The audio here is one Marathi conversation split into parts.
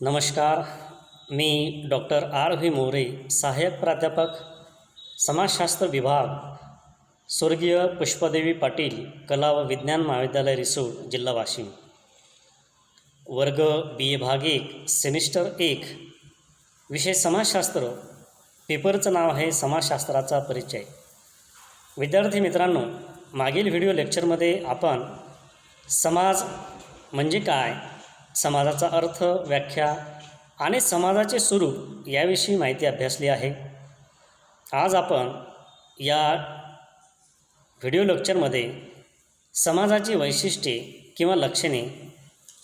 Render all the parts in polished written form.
नमस्कार. मी डॉक्टर आर व्ही मोरे, सहाय्यक प्राध्यापक, समाजशास्त्र विभाग, स्वर्गीय पुष्पदेवी पाटील कला व विज्ञान महाविद्यालय रिसोड, जिल्हा वाशिम. वर्ग बी ए भाग 1, सेमिस्टर 1, विषय समाजशास्त्र. पेपरचं नाव आहे समाजशास्त्राचा परिचय. विद्यार्थी मित्रांनो, मागील व्हिडिओ लेक्चरमध्ये आपण समाज म्हणजे काय, समाजाचा अर्थ, व्याख्या आणि समाजाचे स्वरूप याविषयी माहिती अभ्यासली आहे. आज आपण या व्हिडिओ लेक्चरमध्ये समाजाची वैशिष्ट्ये किंवा लक्षणे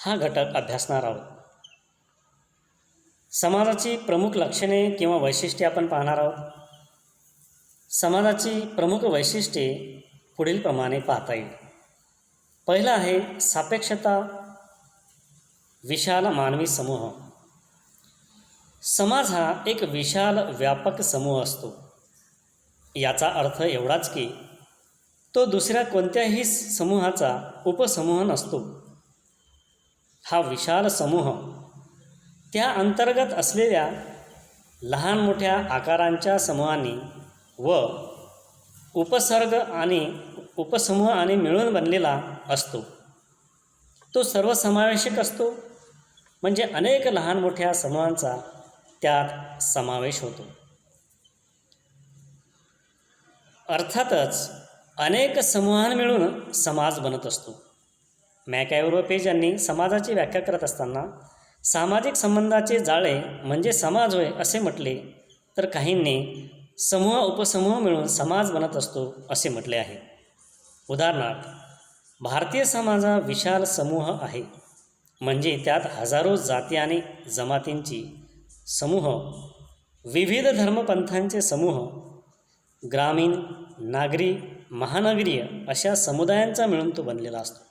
हा घटक अभ्यासणार आहोत. समाजाची प्रमुख लक्षणे किंवा वैशिष्ट्ये आपण पाहणार आहोत. समाजाची प्रमुख वैशिष्ट्ये पुढील प्रमाणे पाहता येईल. पहिलं आहे सापेक्षता, विशाल मानवी समूह. समाज हा एक विशाल व्यापक समूह असतो. याचा अर्थ एवढाच की तो दुसऱ्या कोणत्याही समूहाचा उपसमूह नसतो. हा विशाल समूह त्या अंतर्गत असलेल्या लहान मोठ्या आकारांच्या समूहांनी व उपसर्ग आणि उपसमूह आणि मिळून बनलेला असतो. तो सर्वसमावेशक असतो, म्हणजे अनेक लहान मोठ्या समूहांचा त्यात समावेश होतो. अर्थातच अनेक समूहां मिळून समाज बनत असतो. मॅकॅव्हरोपेज यांनी समाजाची व्याख्या करत असताना सामाजिक संबंधाचे जाळे म्हणजे समाज होय असे म्हटले, तर काहींनी समूह उपसमूह मिळून समाज बनत असतो असे म्हटले आहे. उदाहरणार्थ, भारतीय समाज हा विशाल समूह आहे, म्हणजे त्यात हजारो जाती आणि जमातींची समूह, विविध धर्मपंथांचे समूह, ग्रामीण, नागरी, महानगरीय अशा समुदायांचा मिळून तो बनलेला असतो.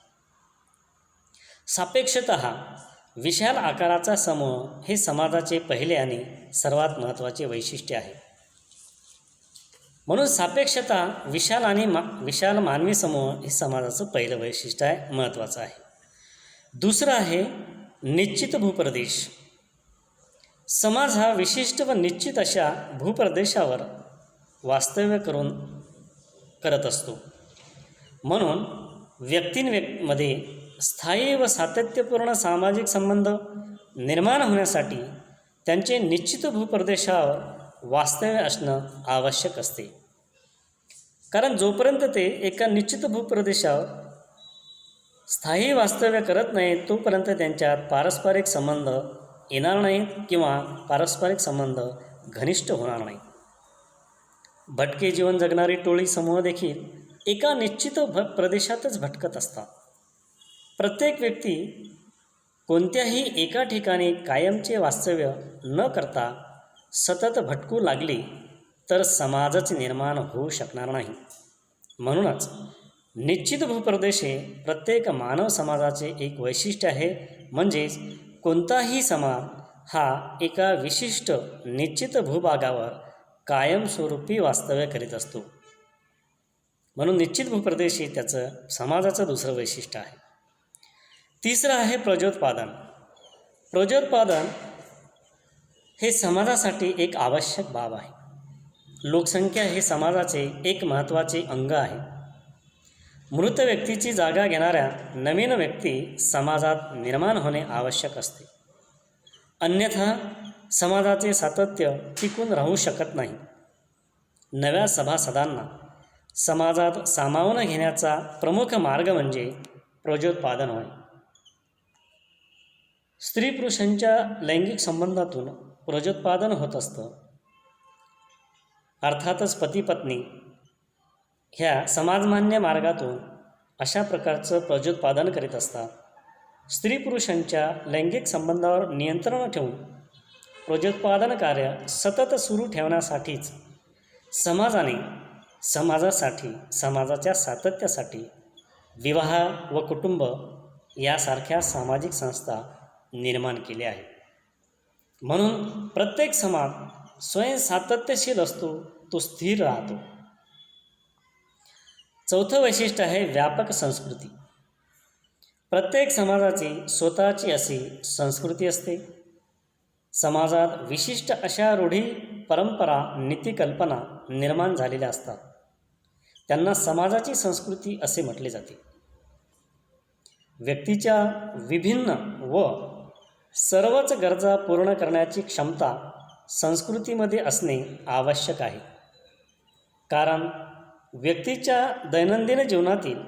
सापेक्षता हा विशाल आकाराचा समूह हे समाजाचे पहिले आणि सर्वात महत्त्वाचे वैशिष्ट्य आहे. म्हणून सापेक्षता, विशाल आणि विशाल मानवी समूह हे समाजाचं पहिलं वैशिष्ट्य आहे, महत्त्वाचं आहे. दुसरं आहे निश्चित भूप्रदेश. समाज हा विशिष्ट व निश्चित अशा भूप्रदेशावर वास्तव्य करत असतो. म्हणून व्यक्तींमध्ये स्थायी व सातत्यपूर्ण सामाजिक संबंध निर्माण होण्यासाठी त्यांचे निश्चित भूप्रदेशावर वास्तव्य असणं आवश्यक असते. कारण जोपर्यंत ते एका निश्चित भूप्रदेशावर स्थायी वास्तव्य करत नाहीत, तोपर्यंत त्यांच्यात पारस्परिक संबंध येणार नाहीत किंवा पारस्परिक संबंध घनिष्ठ होणार नाहीत. भटके जीवन जगणारी टोळी समूह देखील एका निश्चित प्रदेशातच भटकत असतात. प्रत्येक व्यक्ती कोणत्याही एका ठिकाणी कायमचे वास्तव्य न करता सतत भटकू लागली तर समाजच निर्माण होऊ शकणार नाही. म्हणूनच निश्चित भूप्रदेश हे प्रत्येक मानव समाजाचे एक वैशिष्ट्य आहे. म्हणजेच कोणताही समाज हा एका विशिष्ट निश्चित भूभागावर कायमस्वरूपी वास्तव्य करीत असतो. म्हणून निश्चित भूप्रदेश हे त्याचं समाजाचं दुसरं वैशिष्ट्य आहे. तिसरं आहे प्रजोत्पादन. प्रजोत्पादन हे समाजासाठी एक आवश्यक बाब आहे. लोकसंख्या हे समाजाचे एक महत्त्वाचे अंग आहे. मृत व्यक्तीची जागा घेणाऱ्या नवीन व्यक्ती समाजात निर्माण होणे आवश्यक असते. अन्यथा समाजाचे सातत्य टिकून राहू शकत नाही. नव्या सभासदांना समाजात सामावून घेण्याचा प्रमुख मार्ग म्हणजे प्रजोत्पादन होय. स्त्री पुरुषांच्या लैंगिक संबंधातून प्रजोत्पादन होत असतं. अर्थातच पती पत्नी ह्या समाजमान्य मार्गातून अशा प्रकारचं प्रजोत्पादन करीत असतात. स्त्री पुरुषांच्या लैंगिक संबंधावर नियंत्रण ठेवून प्रजोत्पादन कार्य सतत सुरू ठेवण्यासाठीच समाजाने समाजासाठी, समाजाच्या सातत्यासाठी विवाह व कुटुंब यासारख्या सामाजिक संस्था निर्माण केल्या आहेत. म्हणून प्रत्येक समाज स्वयं सातत्यशील असतो, तो स्थिर राहतो. चौथं वैशिष्ट्य आहे व्यापक संस्कृती. प्रत्येक समाजाची स्वतःची अशी संस्कृती असते. समाजात विशिष्ट अशा रूढी, परंपरा, नीतिकल्पना निर्माण झालेल्या असतात. त्यांना समाजाची संस्कृती असे म्हटले जाते. व्यक्तीच्या विभिन्न व सर्वच गरजा पूर्ण करण्याची क्षमता संस्कृतीमध्ये असणे आवश्यक आहे. कारण व्यक्तीच्या दैनंदिन जीवनातील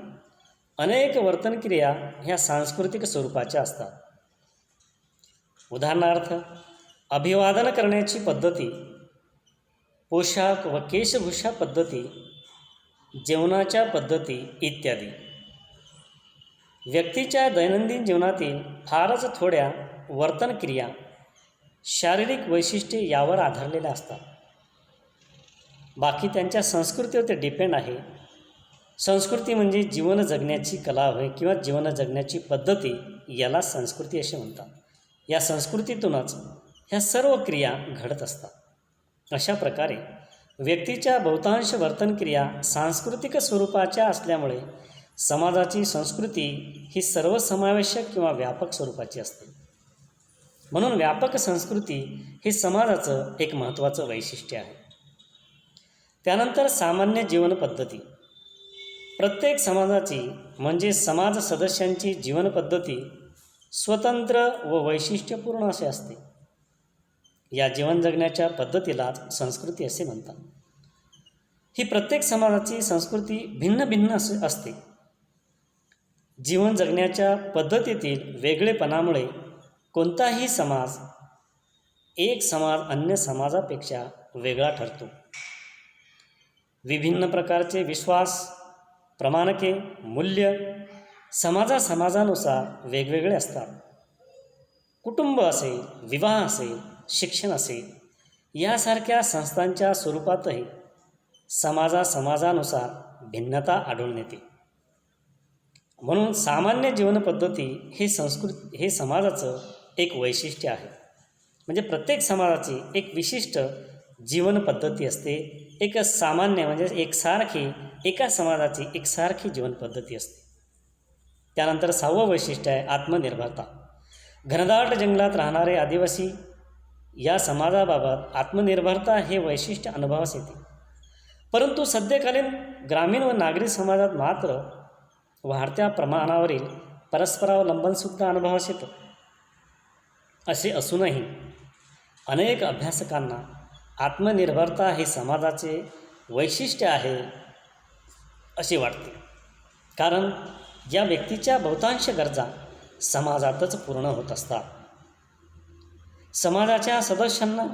अनेक वर्तनक्रिया ह्या सांस्कृतिक स्वरूपाच्या असतात. उदाहरणार्थ, अभिवादन करण्याची पद्धती, पोशाख व केशभूषा पद्धती, जेवणाच्या पद्धती इत्यादी. व्यक्तीच्या दैनंदिन जीवनातील फारच थोड्या वर्तनक्रिया शारीरिक वैशिष्ट्ये यावर आधारलेल्या असतात. बाकी त्यांच्या संस्कृतीवर ते डिपेंड आहे. संस्कृती म्हणजे जीवन जगण्याची कला होय किंवा जीवन जगण्याची पद्धती, याला संस्कृती असे म्हणतात. या संस्कृतीतूनच ह्या सर्व क्रिया घडत असतात. अशा प्रकारे व्यक्तीच्या बहुतांश वर्तनक्रिया सांस्कृतिक स्वरूपाच्या असल्यामुळे समाजाची संस्कृती ही सर्वसमावेशक किंवा व्यापक स्वरूपाची असते. म्हणून व्यापक संस्कृती हे समाजाचं एक महत्त्वाचं वैशिष्ट्य आहे. त्यानंतर सामान्य जीवनपद्धती. प्रत्येक समाजाची म्हणजे समाज सदस्यांची जीवनपद्धती स्वतंत्र व वैशिष्ट्यपूर्ण असे असते. या जीवन जगण्याच्या पद्धतीलाच संस्कृती असे म्हणतात. ही प्रत्येक समाजाची संस्कृती भिन्न भिन्न असते. जीवन जगण्याच्या पद्धतीतील वेगळेपणामुळे कोणताही समाज एक समाज अन्य समाजापेक्षा वेगळा ठरतो. विभिन्न प्रकारचे विश्वास, प्रमाणके, मूल्य समाजानुसार वेगवेगळे असतात. कुटुंब असेल, विवाह असेल, शिक्षण असेल, यासारख्या संस्थांच्या स्वरूपातही समाजानुसार भिन्नता आढळून येते. म्हणून सामान्य जीवनपद्धती हे समाजाचं एक वैशिष्ट्य आहे. म्हणजे प्रत्येक समाजाची एक विशिष्ट जीवनपद्धती असते. एक सामान्य म्हणजे एकसारखी, एका समाजाची एकसारखी जीवनपद्धती असते. त्यानंतर 6वं वैशिष्ट्य आहे आत्मनिर्भरता. घनदाट जंगलात राहणारे आदिवासी या समाजाबाबत आत्मनिर्भरता हे वैशिष्ट्य अनुभवास येते. परंतु सध्याकालीन ग्रामीण व नागरी समाजात मात्र वाढत्या प्रमाणावरील परस्परावलंबनसुद्धा अनुभवास येतं. असे असूनही अनेक अभ्यासकांना आत्मनिर्भरता हे समाजाचे वैशिष्ट्य आहे असे वाटते. कारण या व्यक्तीच्या बहुतांश गरजा समाजातच पूर्ण होत असतात. समाजाच्या सदस्यांना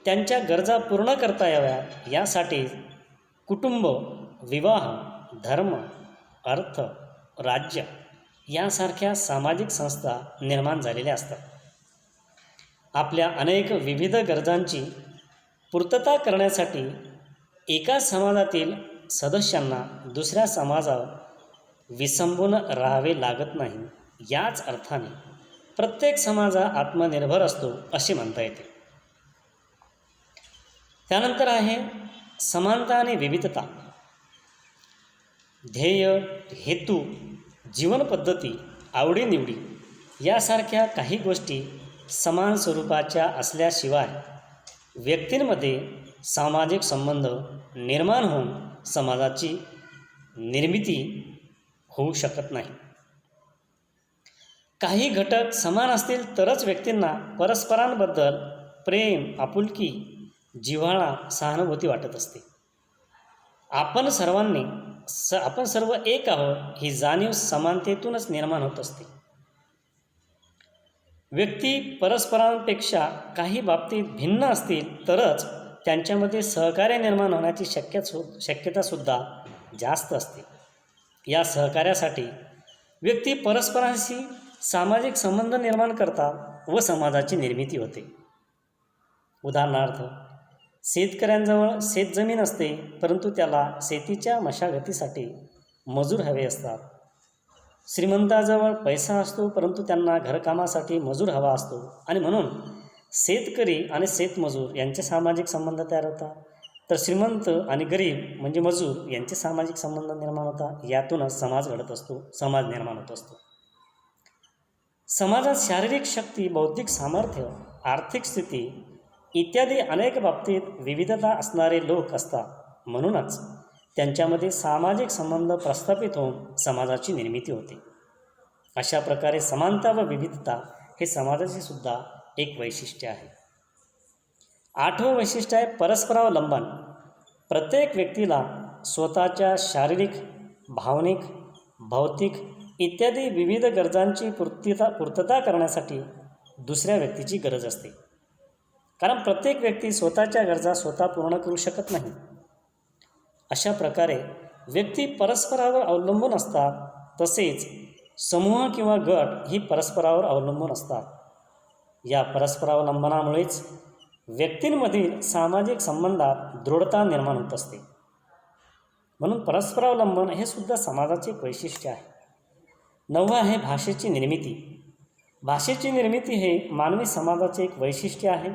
त्यांच्या गरजा पूर्ण करता याव्यात यासाठी कुटुंब, विवाह, धर्म, अर्थ, राज्य यासारख्या सामाजिक संस्था निर्माण झालेल्या असतात. आपल्या अनेक विविध गरजांची पूर्तता करण्यासाठी एका समाजातील सदस्यांना दुसऱ्या समाजावर विसंबून राहावे लागत नाही. याच अर्थाने प्रत्येक समाज आत्मनिर्भर असतो असे म्हणता येते. त्यानंतर आहे समानता आणि विविधता. ध्येय, हेतू, जीवनपद्धती, आवडीनिवडी यासारख्या काही गोष्टी समान स्वरूपाच्या असल्याशिवाय व्यक्तींमध्ये सामाजिक संबंध निर्माण होऊन समाजाची निर्मिती होऊ शकत नाही. काही घटक समान असतील तरच व्यक्तींना परस्परांबद्दल प्रेम, आपुलकी, जिव्हाळा, सहानुभूती वाटत असते. आपण सर्व एक आहोत ही जाणीव समानतेतूनच निर्माण होत असते. व्यक्ती परस्परांपेक्षा काही बाबतीत भिन्न असतील तरच त्यांच्यामध्ये सहकार्य निर्माण होण्याची शक्यतासुद्धा जास्त असते. या सहकार्यासाठी व्यक्ती परस्परांशी सामाजिक संबंध निर्माण करतात व समाजाची निर्मिती होते. उदाहरणार्थ, शेतकऱ्यांजवळ शेतजमीन असते परंतु त्याला शेतीच्या मशागतीसाठी मजूर हवे असतात. श्रीमंताजवळ पैसा असतो परंतु त्यांना घरकामासाठी मजूर हवा असतो आणि म्हणून शेतकरी आणि शेतमजूर यांचे सामाजिक संबंध तयार होतात. तर श्रीमंत आणि गरीब म्हणजे मजूर यांचे सामाजिक संबंध निर्माण होतात. यातूनच समाज घडत असतो, समाज निर्माण होत असतो. समाजात शारीरिक शक्ती, बौद्धिक सामर्थ्य आर्थिक स्थिती इत्यादी अनेक बाबतीत विविधता असणारे लोक असतात. म्हणूनच त्यांच्यामध्ये सामाजिक संबंध प्रस्थापित होऊन समाजाची निर्मिती होते. अशा प्रकारे समानता व विविधता हे समाजाचे सुद्धा एक वैशिष्ट्य आहे. 8वं वैशिष्ट्य आहे परस्परावलंबन. प्रत्येक व्यक्तीला स्वतःच्या शारीरिक, भावनिक, भौतिक इत्यादी विविध गरजांची पूर्तता करण्यासाठी दुसऱ्या व्यक्तीची गरज असते. कारण प्रत्येक व्यक्ती स्वतःच्या गरजा स्वतः पूर्ण करू शकत नाही. अशा प्रकारे व्यक्ती परस्परावर अवलंबून असतात. तसेच समूह किंवा गट ही परस्परावर अवलंबून असतात. या परस्परावलंबनामुळेच व्यक्तींमधील सामाजिक संबंधात दृढता निर्माण होत असते. म्हणून परस्परावलंबन हे सुद्धा समाजाचे एक वैशिष्ट्य आहे. 9वं आहे भाषेची निर्मिती. भाषेची निर्मिती हे मानवी समाजाचे एक वैशिष्ट्य आहे.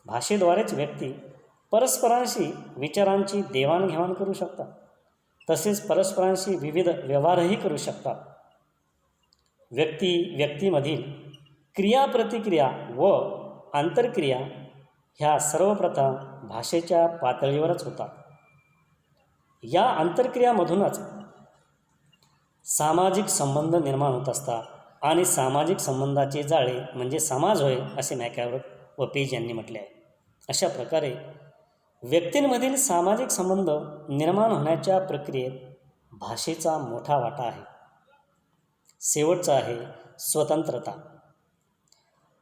भाषेद्वारेच व्यक्ती परस्परांशी विचारांची देवाणघेवाण करू शकतात. तसेच परस्परांशी विविध व्यवहारही करू शकतात. व्यक्तीमधील क्रियाप्रतिक्रिया व आंतरक्रिया ह्या सर्वप्रथम भाषेच्या पातळीवरच होतात. या आंतरक्रियामधूनच सामाजिक संबंध निर्माण होत असतात आणि सामाजिक संबंधाचे जाळे म्हणजे समाज होय असे मॅकॅव्हर व पेज यांनी म्हटले आहे. अशा प्रकारे व्यक्तींमधील सामाजिक संबंध निर्माण होण्याच्या प्रक्रियेत भाषेचा मोठा वाटा आहे. शेवटचा आहे स्वतंत्रता.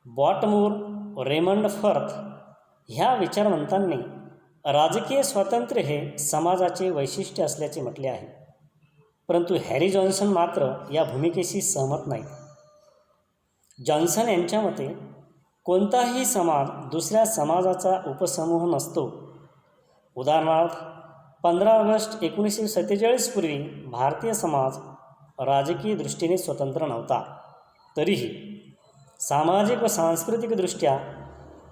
बॉटमूर, रेमंड फर्थ ह्या विचारवंतांनी राजकीय स्वातंत्र्य हे समाजाचे वैशिष्ट्य असल्याचे म्हटले आहे. परंतु हॅरी जॉन्सन मात्र या भूमिकेशी सहमत नाहीत. जॉन्सन यांच्या मते कोणताही समाज दुसऱ्या समाजाचा उपसमूह नसतो. उदाहरणार्थ 15 ऑगस्ट 1947 पूर्वी भारतीय समाज राजकीय दृष्टीने स्वतंत्र नव्हता. तरीही सामाजिक व सांस्कृतिकदृष्ट्या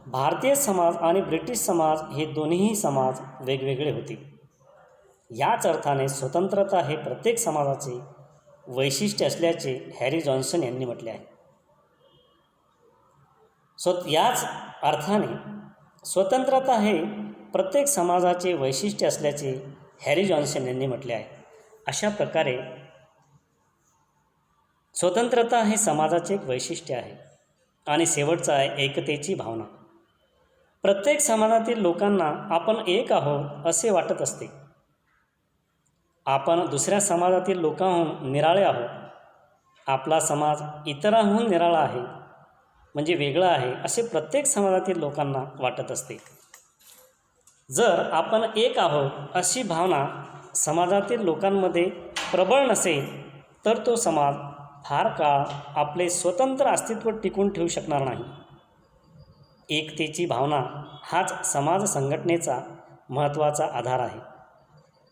भारतीय समाज आणि ब्रिटिश समाज हे दोन्हीही समाज वेगवेगळे होते. याच अर्थाने स्वतंत्रता हे प्रत्येक समाजाचे वैशिष्ट्य असल्याचे हॅरी जॉन्सन यांनी म्हटले आहे. याच अर्थाने स्वतंत्रता हे प्रत्येक समाजाचे वैशिष्ट्य असल्याचे हॅरी जॉन्सन यांनी म्हटले आहे. अशा प्रकारे स्वतंत्रता हे समाजाचे एक वैशिष्ट्य आहे. आणि शेवटचं आहे एकतेची भावना. प्रत्येक समाजातील लोकांना आपण एक आहोत असे वाटत असते. आपण दुसऱ्या समाजातील लोकांहून निराळे आहोत. आपला समाज इतरांहून निराळा आहे म्हणजे वेगळा आहे असे प्रत्येक समाजातील लोकांना वाटत असते. जर आपण एक आहोत अशी भावना समाजातील लोकांमध्ये प्रबळ नसेल तर तो समाज फार काळ आपले स्वतंत्र अस्तित्व टिकून ठेवू शकणार नाही. एकतेची भावना हाच समाज संघटनेचा महत्त्वाचा आधार आहे.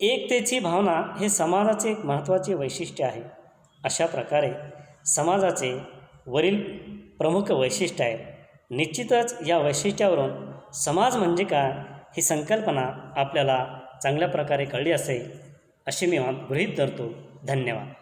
एकतेची भावना हे समाजाचे एक महत्त्वाचे वैशिष्ट्य आहे. अशा प्रकारे समाजाचे वरील प्रमुख वैशिष्ट्य आहे. निश्चितच या वैशिष्ट्यावरून समाज म्हणजे काय ही संकल्पना आपल्याला चांगल्या प्रकारे कळली असेल असे मी गृहीत धरतो. धन्यवाद.